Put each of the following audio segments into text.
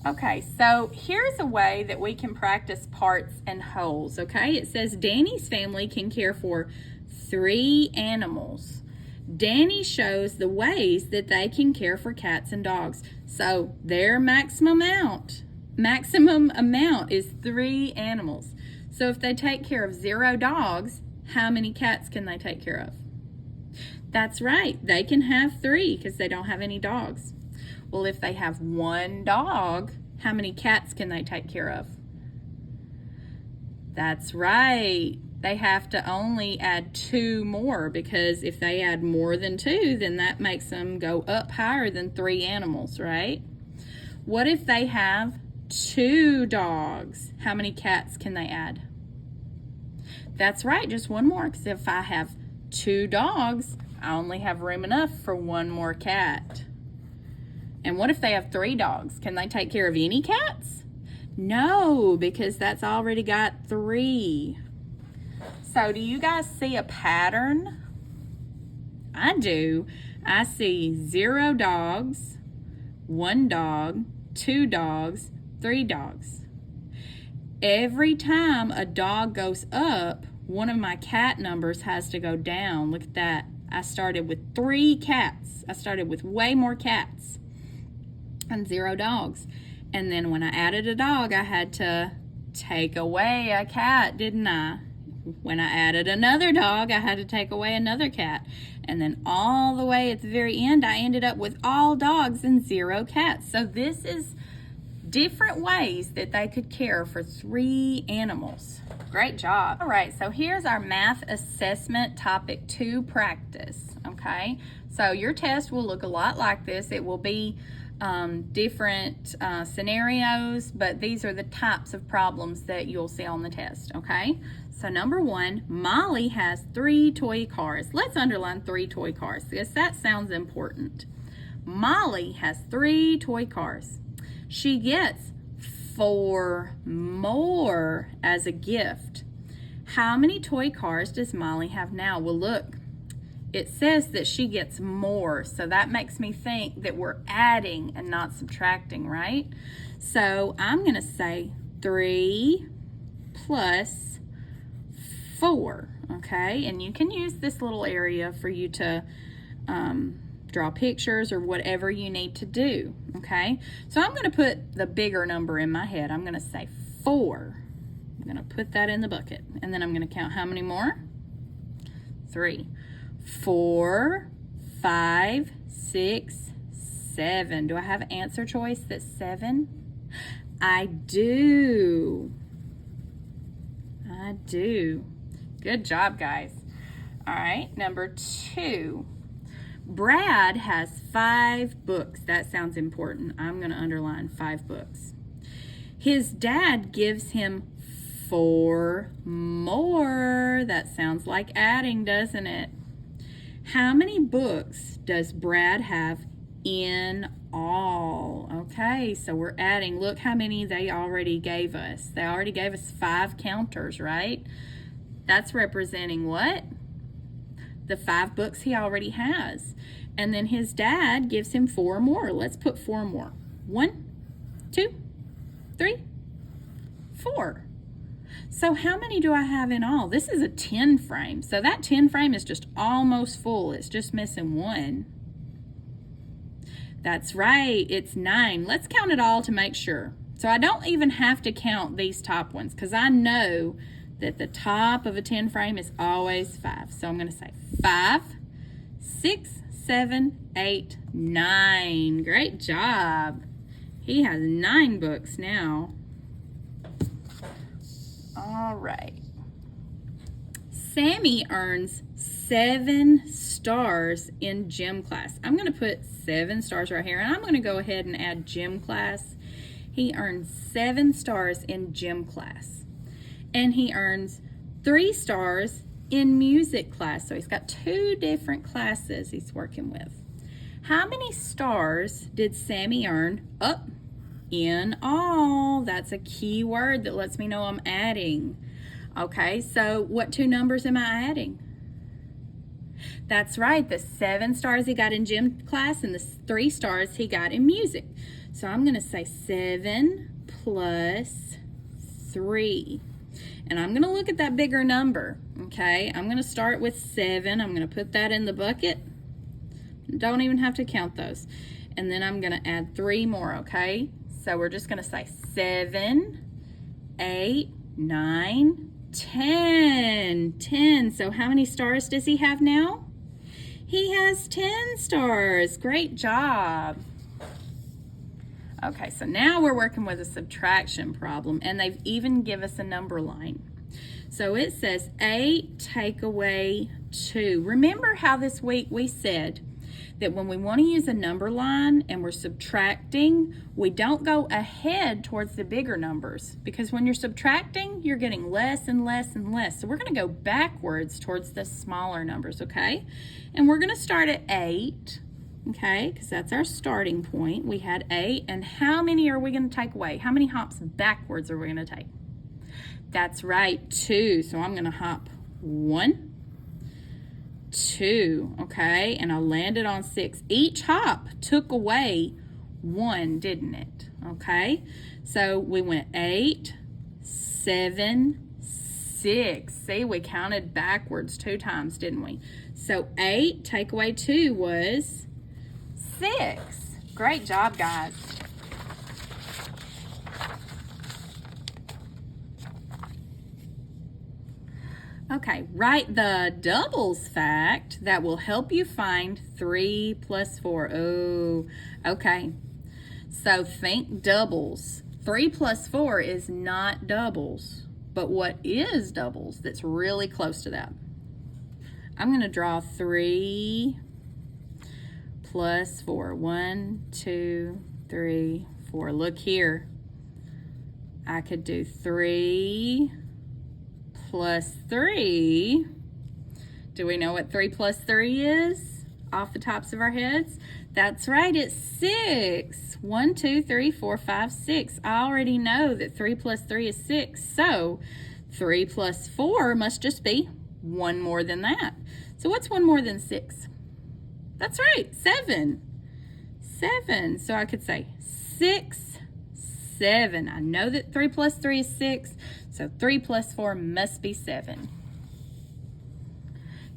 Okay, so here's a way that we can practice parts and wholes, okay? It says Danny's family can care for 3 animals. Danny shows the ways that they can care for cats and dogs. So their maximum amount is 3 animals. So if they take care of 0 dogs, how many cats can they take care of? That's right, they can have 3 because they don't have any dogs. Well, if they have 1 dog, how many cats can they take care of? That's right. They have to only add 2 more, because if they add more than 2, then that makes them go up higher than 3 animals, right? What if they have 2 dogs? How many cats can they add? That's right, just 1 more, because if I have 2 dogs, I only have room enough for 1 more cat. And what if they have 3 dogs? Can they take care of any cats? No, because that's already got 3. So do you guys see a pattern? I do. I see 0 dogs, 1 dog, 2 dogs, 3 dogs. Every time a dog goes up, one of my cat numbers has to go down. Look at that. I started with 3 cats. I started with way more cats and 0 dogs. And then when I added a dog, I had to take away a cat, didn't I? When I added another dog, I had to take away another cat. And then all the way at the very end, I ended up with all dogs and 0 cats. So this is different ways that they could care for 3 animals. Great job. All right, so here's our math assessment topic 2 practice, okay? So your test will look a lot like this. It will be different scenarios, but these are the types of problems that you'll see on the test, okay? So number 1, Molly has 3 toy cars. Let's underline 3 toy cars because that sounds important. Molly has 3 toy cars. She gets 4 more as a gift. How many toy cars does Molly have now? Well, look, it says that she gets more, so that makes me think that we're adding and not subtracting, right? So I'm going to say 3 plus 4, okay? And you can use this little area for you to draw pictures or whatever you need to do, okay? So I'm going to put the bigger number in my head. I'm going to say 4. I'm going to put that in the bucket, and then I'm going to count how many more? 3. 4, 5, 6, 7. Do I have an answer choice that's 7? I do. I do. Good job, guys. All right, number 2. Brad has 5 books. That sounds important. I'm going to underline 5 books. His dad gives him 4 more. That sounds like adding, doesn't it? How many books does Brad have in all? Okay, so we're adding. Look how many they already gave us. They already gave us 5 counters, right? That's representing what? The 5 books he already has. And then his dad gives him 4 more. Let's put 4 more. 1, 2, 3, 4. So how many do I have in all? This is a 10 frame. So that 10 frame is just almost full. It's just missing 1. That's right, it's 9. Let's count it all to make sure. So I don't even have to count these top ones because I know that the top of a 10 frame is always 5. So I'm going to say 5, 6, 7, 8, 9. Great job. He has 9 books now. All right. Sammy earns 7 stars in gym class. I'm going to put 7 stars right here, and I'm going to go ahead and add gym class. He earns 7 stars in gym class. And he earns 3 stars in music class. So he's got 2 different classes he's working with. How many stars did Sammy earn? In all. That's a key word that lets me know I'm adding. Okay, so what 2 numbers am I adding? That's right, the 7 stars he got in gym class and the 3 stars he got in music. So I'm going to say 7 plus 3. And I'm going to look at that bigger number, okay? I'm going to start with 7. I'm going to put that in the bucket. Don't even have to count those. And then I'm going to add 3 more, okay? So we're just going to say 7, 8, 9, 10. 10. So how many stars does he have now? He has 10 stars. Great job. Okay, so now we're working with a subtraction problem, and they've even given us a number line. So it says 8 take away 2. Remember how this week we said that when we want to use a number line and we're subtracting, we don't go ahead towards the bigger numbers, because when you're subtracting, you're getting less and less and less. So we're going to go backwards towards the smaller numbers, okay? And we're going to start at 8. Okay, because that's our starting point. We had 8, and how many are we going to take away? How many hops backwards are we going to take? That's right, 2. So I'm going to hop 1, 2, okay, and I landed on 6. Each hop took away 1, didn't it? Okay, so we went 8, 7, 6. See, we counted backwards 2 times, didn't we? So 8 take away 2 was 6. Great job, guys. Okay, write the doubles fact that will help you find 3 plus 4. Oh, okay. So think doubles. 3 plus 4 is not doubles, but what is doubles that's really close to that? I'm going to draw 3 plus 4. 1, 2, 3, 4. Look here. I could do 3 plus 3. Do we know what 3 plus 3 is off the tops of our heads? That's right, it's 6. 1, 2, 3, 4, 5, 6. I already know that 3 plus 3 is 6. So 3 plus 4 must just be 1 more than that. So what's 1 more than 6? That's right, 7. 7. So I could say 6, 7. I know that 3 plus 3 is 6, so 3 plus 4 must be 7.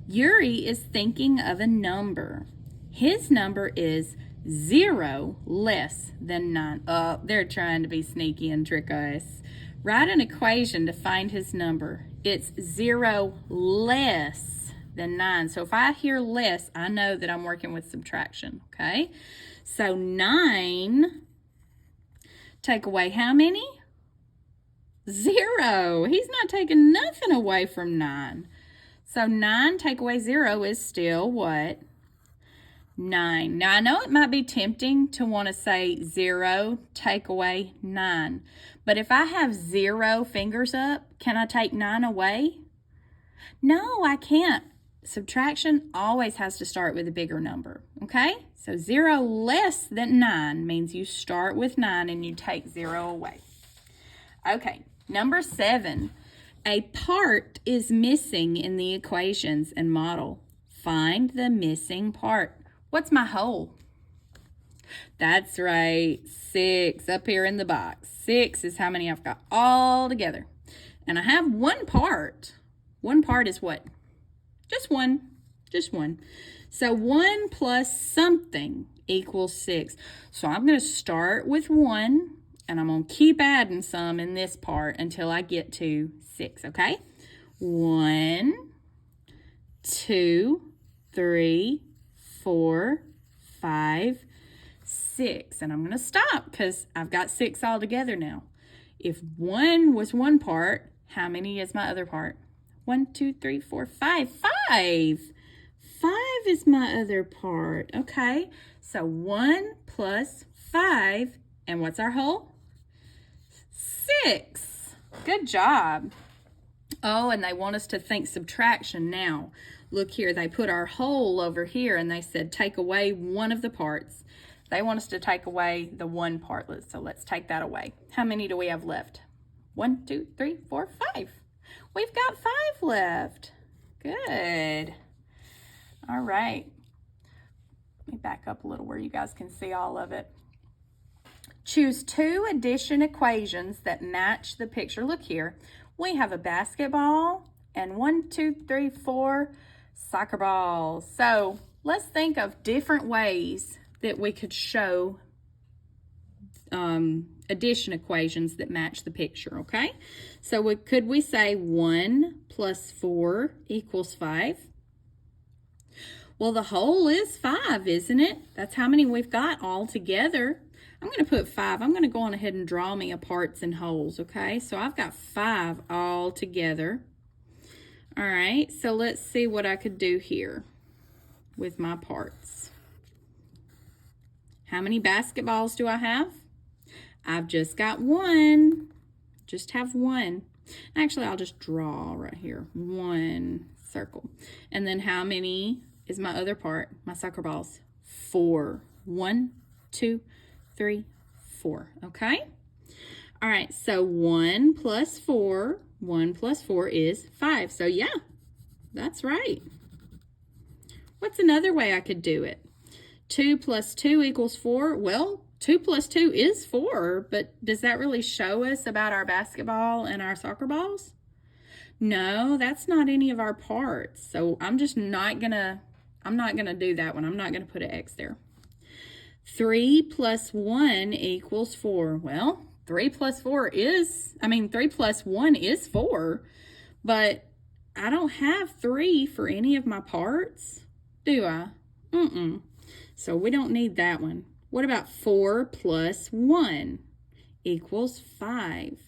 Yuri is thinking of a number. His number is 0 less than 9. Oh, they're trying to be sneaky and trick us. Write an equation to find his number. It's 0 less than 9. So if I hear less, I know that I'm working with subtraction, okay? So 9, take away how many? 0. He's not taking nothing away from 9. So 9 take away 0 is still what? 9. Now I know it might be tempting to want to say 0 take away 9. But if I have 0 fingers up, can I take 9 away? No, I can't. Subtraction always has to start with a bigger number, okay? So 0 less than 9 means you start with 9 and you take 0 away. Okay, number 7. A part is missing in the equations and model. Find the missing part. What's my whole? That's right, 6 up here in the box. 6 is how many I've got all together. And I have 1 part. 1 part is what? Just 1. Just 1. So 1 plus something equals 6. So I'm going to start with 1, and I'm going to keep adding some in this part until I get to 6, okay? 1, 2, 3, 4, 5, 6. And I'm going to stop because I've got 6 all together now. If 1 was 1 part, how many is my other part? 1, 2, 3, 4, 5. 5. 5 is my other part. Okay, so 1 plus 5, and what's our whole? 6. Good job. Oh, and they want us to think subtraction now. Look here, they put our whole over here, and they said take away one of the parts. They want us to take away the 1 part, so let's take that away. How many do we have left? 1, 2, 3, 4, 5. We've got 5 left. Good. All right. Let me back up a little where you guys can see all of it. Choose two addition equations that match the picture. Look here. We have a basketball and 1, 2, 3, 4 soccer balls. So let's think of different ways that we could show addition equations that match the picture, okay? So could we say 1 plus 4 equals 5? Well, the whole is 5, isn't it? That's how many we've got all together. I'm going to put 5. I'm going to go on ahead and draw me a parts and wholes, okay? So I've got 5 all together. All right, so let's see what I could do here with my parts. How many basketballs do I have? I've just got 1. Just have 1. Actually, I'll just draw right here. 1 circle. And then how many is my other part, my soccer balls? 4. 1, 2, 3, 4. Okay? All right, so 1 plus 4 is 5. So yeah, that's right. What's another way I could do it? 2 plus 2 equals 4. Well, 2 plus 2 is 4, but does that really show us about our basketball and our soccer balls? No, that's not any of our parts. So I'm just not gonna do that one. I'm not gonna put an X there. 3 plus 1 equals 4. Well, 3 plus 1 is 4, but I don't have 3 for any of my parts, do I? So we don't need that one. What about 4 plus 1 equals 5?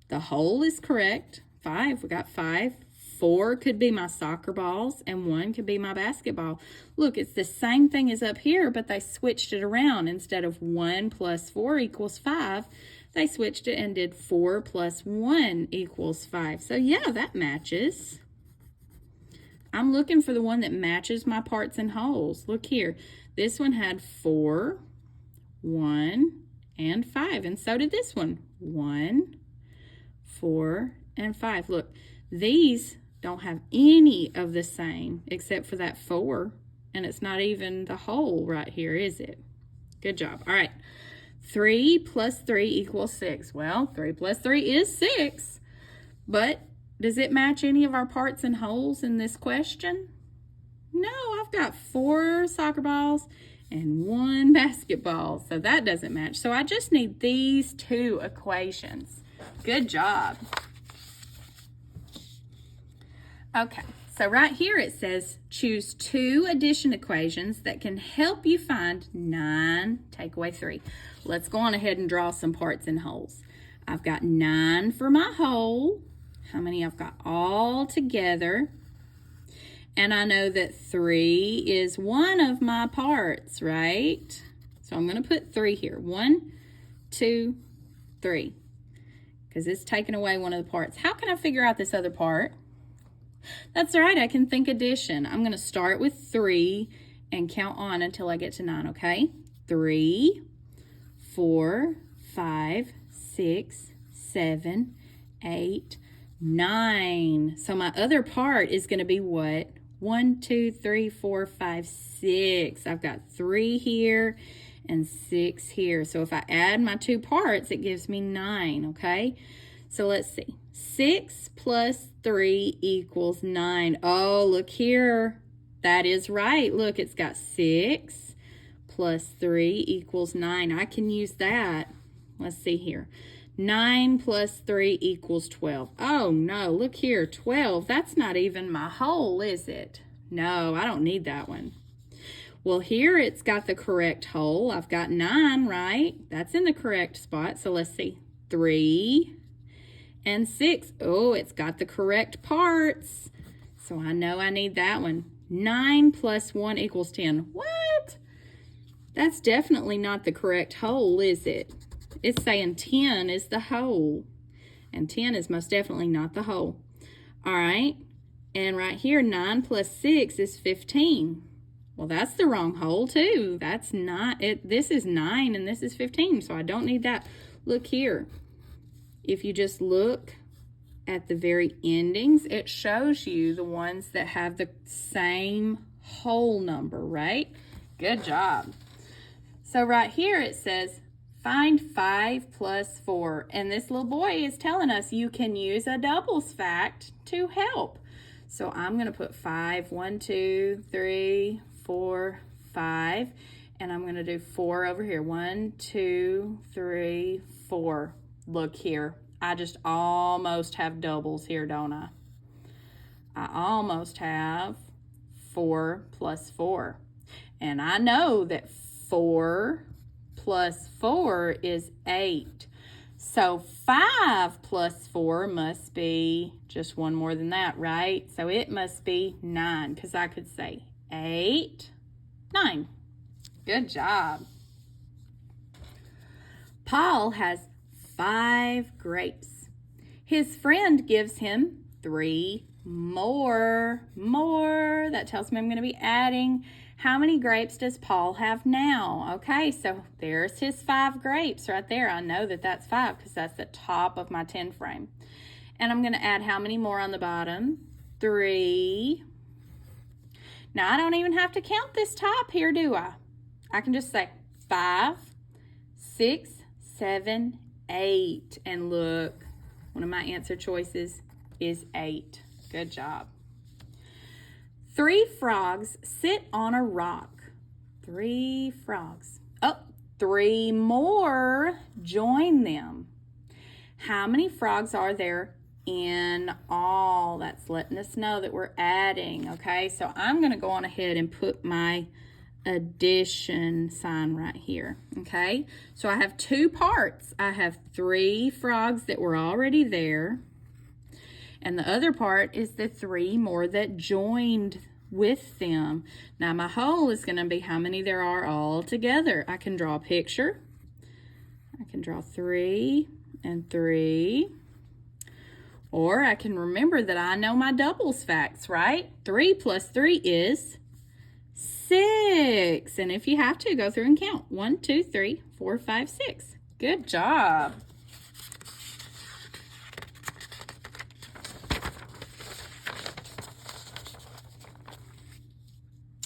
The whole is correct. 5, we got 5. 4 could be my soccer balls and 1 could be my basketball. Look, it's the same thing as up here, but they switched it around. Instead of 1 plus 4 equals 5, they switched it and did 4 plus 1 equals 5. So yeah, that matches. I'm looking for the one that matches my parts and wholes. Look here. This one had 4, 1, and 5. And so did this one. 1, 4, and 5. Look, these don't have any of the same except for that 4. And it's not even the whole right here, is it? Good job. All right. 3 plus 3 equals 6. Well, 3 plus 3 is 6. But does it match any of our parts and wholes in this question? No, I've got 4 soccer balls and 1 basketball. So that doesn't match. So I just need these 2 equations. Good job. Okay, so right here it says choose 2 addition equations that can help you find 9, take away 3. Let's go on ahead and draw some parts and wholes. I've got 9 for my whole. How many I've got all together? And I know that 3 is one of my parts, right? So I'm going to put 3 here. 1, 2, 3. Because it's taking away one of the parts. How can I figure out this other part? That's right, I can think addition. I'm going to start with 3 and count on until I get to 9, okay? 3, 4, 5, 6, 7, 8, 9. So my other part is going to be what? 1, 2, 3, 4, 5, 6. I've got 3 here and 6 here. So if I add my 2 parts, it gives me 9, okay? So let's see. 6 plus 3 equals 9. Oh, look here. That is right. Look, it's got 6 plus 3 equals 9. I can use that. Let's see here. 9 plus 3 equals 12. Oh, no. Look here. 12. That's not even my whole, is it? No, I don't need that one. Well, here it's got the correct whole. I've got 9, right? That's in the correct spot. So let's see. 3 and 6. Oh, it's got the correct parts. So I know I need that one. 9 plus 1 equals 10. What? That's definitely not the correct whole, is it? It's saying 10 is the whole. And 10 is most definitely not the whole. All right. And right here, 9 plus 6 is 15. Well, that's the wrong whole too. That's not it. This is 9 and this is 15. So I don't need that. Look here. If you just look at the very endings, it shows you the ones that have the same whole number, right? Good job. So right here it says Find 5 plus 4. And this little boy is telling us you can use a doubles fact to help. So I'm going to put 5, 1, 2, 3, 4, 5. And I'm going to do 4 over here. 1, 2, 3, 4. Look here. I just almost have doubles here, don't I? I almost have 4 plus 4. And I know that 4 plus 4 is 8. So 5 plus 4 must be just one more than that, right? So it must be 9, because I could say 8, 9. Good job. Paul has 5 grapes. His friend gives him 3 more. That tells me I'm going to be adding. How many grapes does Paul have now? Okay, so there's his 5 grapes right there. I know that that's 5 because that's the top of my 10 frame. And I'm going to add how many more on the bottom? 3. Now, I don't even have to count this top here, do I? I can just say 5, 6, 7, 8. And look, one of my answer choices is 8. Good job. 3 frogs sit on a rock. 3 frogs. Oh, 3 more join them. How many frogs are there in all? That's letting us know that we're adding, okay? So I'm going to go on ahead and put my addition sign right here, okay? So I have 2 parts. I have 3 frogs that were already there. And the other part is the 3 more that joined with them. Now my whole is going to be how many there are all together. I can draw a picture. I can draw 3 and 3. Or I can remember that I know my doubles facts, right? 3 plus 3 is 6. And if you have to, go through and count. 1, 2, 3, 4, 5, 6. Good job.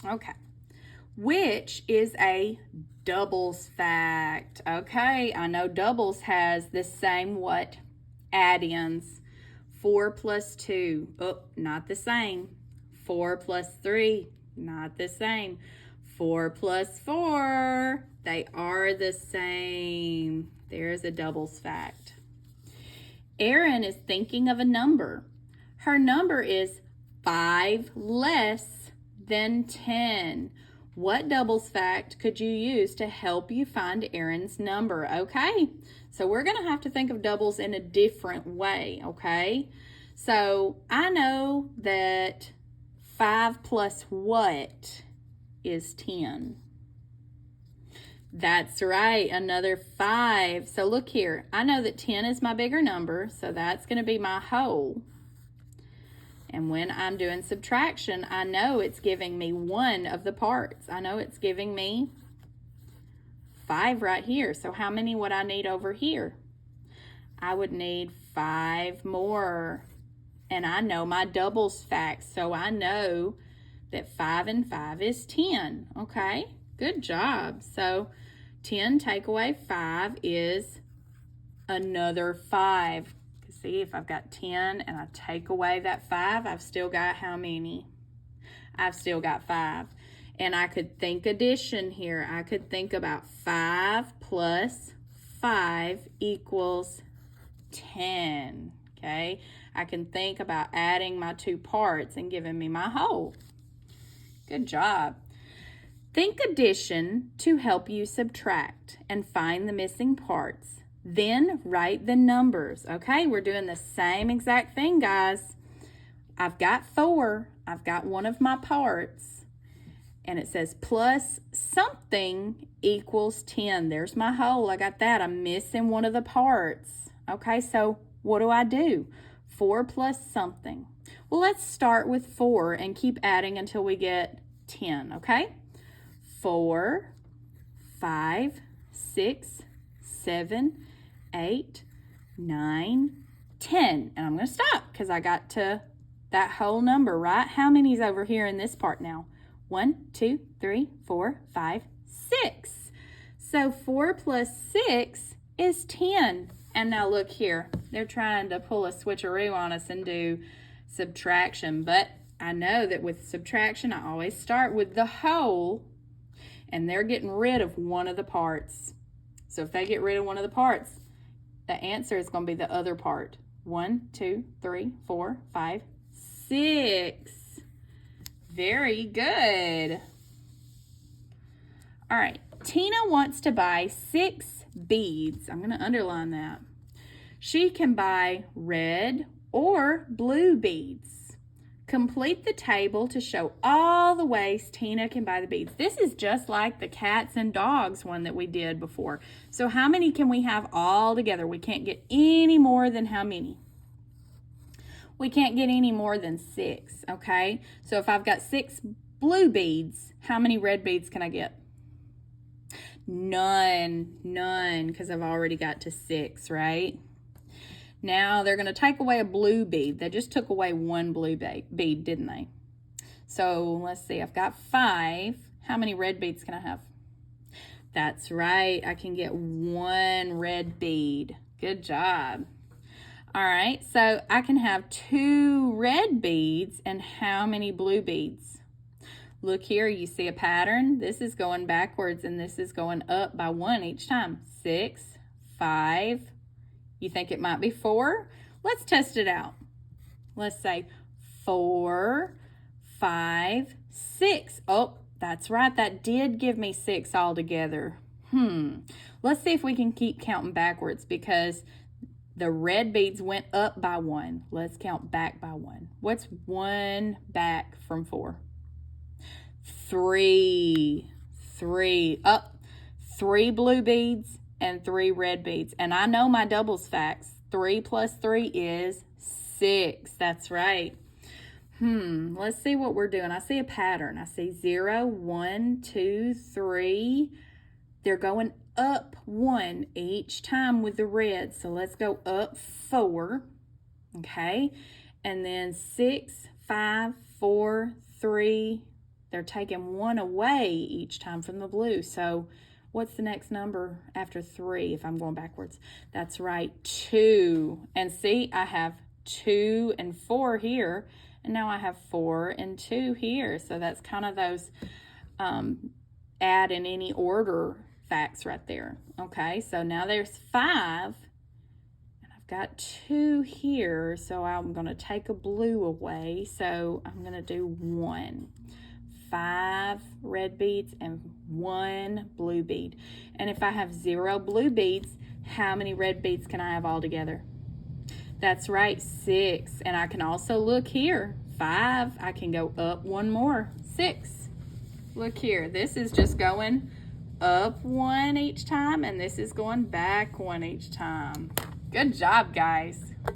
Okay, which is a doubles fact? Okay, I know doubles has the same what? Add-ins. 4 plus 2, oh, not the same. 4 plus 3, not the same. 4 plus 4, they are the same. There's a doubles fact. Erin is thinking of a number. Her number is 5 less than 10. What doubles fact could you use to help you find Erin's number? Okay, so we're going to have to think of doubles in a different way, okay? So I know that 5 plus what is 10? That's right, another 5. So look here, I know that 10 is my bigger number, so that's going to be my whole. And when I'm doing subtraction, I know it's giving me one of the parts. I know it's giving me 5 right here. So how many would I need over here? I would need 5 more. And I know my doubles facts, so I know that 5 and 5 is 10. Okay, good job. So 10 take away 5 is another 5. See, if I've got 10 and I take away that 5, I've still got how many? I've still got 5. And I could think addition here. I could think about 5 plus 5 equals 10, okay? I can think about adding my 2 parts and giving me my whole. Good job. Think addition to help you subtract and find the missing parts. Then write the numbers, okay? We're doing the same exact thing, guys. I've got 4. I've got one of my parts. And it says plus something equals 10. There's my whole. I got that. I'm missing one of the parts. Okay, so what do? 4 plus something. Well, let's start with 4 and keep adding until we get 10, okay? 4, 5, 6, 7, 8, 9, 10. And I'm going to stop because I got to that whole number, right? How many is over here in this part now? 1, 2, 3, 4, 5, 6. So 4 plus 6 is 10. And now look here. They're trying to pull a switcheroo on us and do subtraction. But I know that with subtraction, I always start with the whole. And they're getting rid of one of the parts. So if they get rid of one of the parts, the answer is going to be the other part. 1, 2, 3, 4, 5, 6. Very good. All right. Tina wants to buy 6 beads. I'm going to underline that. She can buy red or blue beads. Complete the table to show all the ways Tina can buy the beads. This is just like the cats and dogs one that we did before. So how many can we have all together? We can't get any more than how many? We can't get any more than 6, okay? So if I've got 6 blue beads, how many red beads can I get? None, because I've already got to 6, right? Now they're going to take away a blue bead. They just took away one blue bead, didn't they? So let's see, I've got 5. How many red beads can I have? That's right, I can get 1 red bead. Good job. All right, so I can have 2 red beads and how many blue beads? Look here, you see a pattern? This is going backwards and this is going up by 1 each time. 6, 5. You think it might be 4? Let's test it out. Let's say 4, 5, 6. Oh, that's right. That did give me 6 altogether. Let's see if we can keep counting backwards because the red beads went up by 1. Let's count back by 1. What's 1 back from 4? 3. 3 blue beads and 3 red beads. And I know my doubles facts. 3 plus 3 is 6. That's right. Let's see what we're doing. I see a pattern. I see 0, 1, 2, 3. They're going up 1 each time with the red. So let's go up 4. Okay. And then 6, 5, 4, 3. They're taking 1 away each time from the blue. So what's the next number after 3 if I'm going backwards? That's right, 2. And see, I have 2 and 4 here. And now I have 4 and 2 here. So that's kind of those add in any order facts right there. Okay, so now there's 5. And I've got 2 here. So I'm going to take a blue away. So I'm going to do 1. 5 red beads and 1 blue bead. And if I have 0 blue beads, how many red beads can I have all together? That's right, 6. And I can also look here, 5. I can go up 1 more, 6. Look here, this is just going up 1 each time, and this is going back 1 each time. Good job, guys.